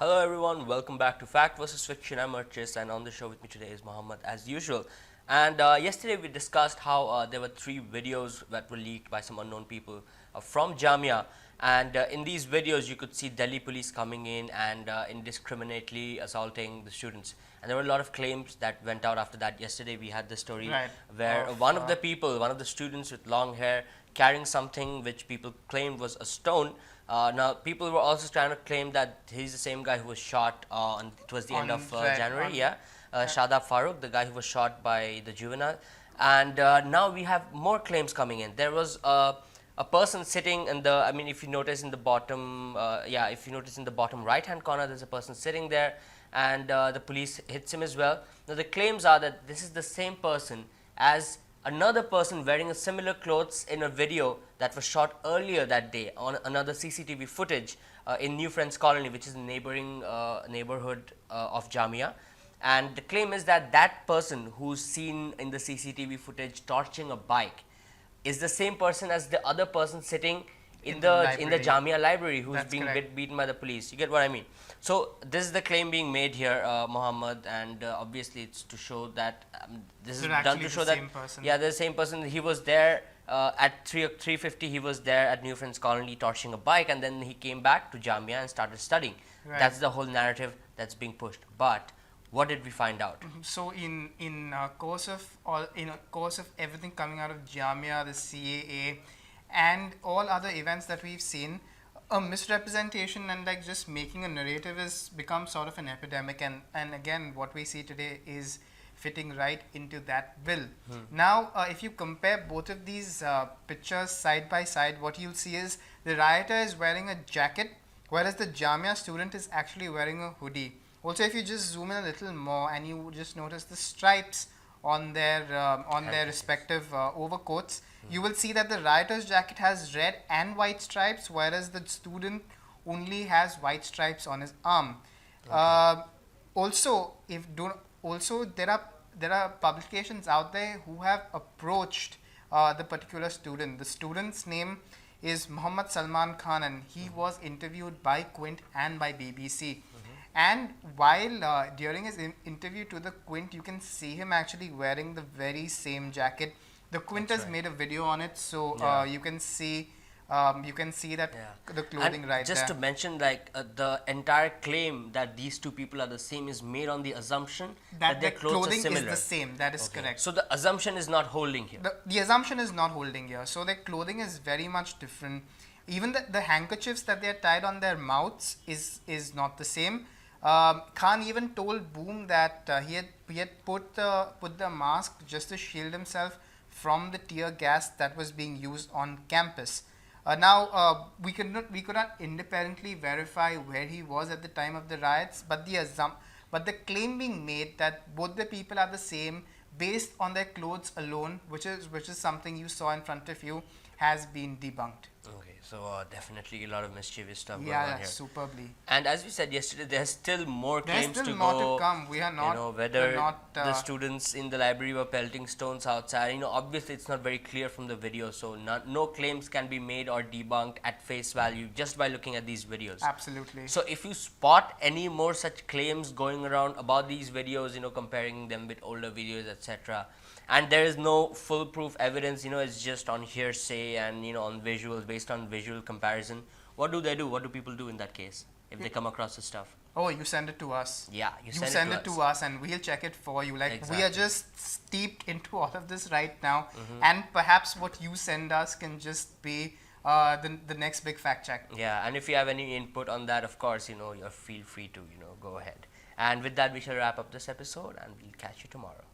Hello everyone, welcome back to Fact vs Fiction. I'm Archis, and on the show with me today is Mohammed as usual. And yesterday we discussed how there were 3 videos that were leaked by some unknown people from Jamia, and in these videos you could see Delhi police coming in and indiscriminately assaulting the students. And there were a lot of claims that went out after that. Yesterday we had the story where one of the students with long hair carrying something which people claimed was a stone. Now, people were also trying to claim that he's the same guy who was shot towards the end of January. Shadab Farooq, the guy who was shot by the juvenile. And now we have more claims coming in. There was a person sitting in the, if you notice in the bottom, if you notice in the bottom right-hand corner, there's a person sitting there, and the police hits him as well. Now, the claims are that this is the same person as another person wearing a similar clothes in a video that was shot earlier that day on another CCTV footage in New Friends Colony, which is a neighboring neighborhood of Jamia. And the claim is that that person who's seen in the CCTV footage torching a bike is the same person as the other person sitting in the Jamia library who's being beaten by the police. You get what I mean? So this is the claim being made here, Mohammed, and obviously it's to show that this is done to show that the same person. He was there at 3:50. He was there at New Friends Colony torching a bike, and then he came back to Jamia and started studying. That's the whole narrative that's being pushed. But what did we find out? So in course of everything coming out of Jamia, the CAA, and all other events that we've seen, a misrepresentation and like just making a narrative has become sort of an epidemic, and again what we see today is fitting right into that bill. Now if you compare both of these pictures side by side, what you'll see is the rioter is wearing a jacket, whereas the Jamia student is actually wearing a hoodie. Also, if you just zoom in a little more and you just notice the stripes on their respective overcoats, you will see that the rioter's jacket has red and white stripes, whereas the student only has white stripes on his arm. Also, there are publications out there who have approached the particular student. The student's name is Muhammad Salman Khan, and he was interviewed by Quint and by BBC. And while during his interview to the Quint, you can see him actually wearing the very same jacket. The Quint has made a video on it, so you can see that the clothing right just there. To mention, like the entire claim that these two people are the same is made on the assumption that their clothing are similar. Is the same. That is correct. So the assumption is not holding here. The assumption is not holding here. So their clothing is very much different. Even the handkerchiefs that they are tied on their mouths is not the same. Khan even told Boom that he had put the mask just to shield himself from the tear gas that was being used on campus. Now we could not independently verify where he was at the time of the riots, but the claim being made that both the people are the same based on their clothes alone, which is something you saw in front of you, has been debunked. Okay, so definitely a lot of mischievous stuff going on here. Yeah, superbly. And as we said yesterday, there's still more claims to go. Come. We are not. Whether the students in the library were pelting stones outside. Obviously it's not very clear from the video, so no claims can be made or debunked at face value just by looking at these videos. Absolutely. So if you spot any more such claims going around about these videos, comparing them with older videos, etc., and there is no foolproof evidence, it's just on hearsay and on visuals, based on visual comparison, what do they do? What do people do in that case if they come across this stuff? Oh, you send it to us. Yeah, you send it to us and we'll check it for you. Like, we are just steeped into all of this right now, and perhaps what you send us can just be the next big fact check. Yeah, and if you have any input on that, of course, you feel free to go ahead. And with that, we shall wrap up this episode, and we'll catch you tomorrow.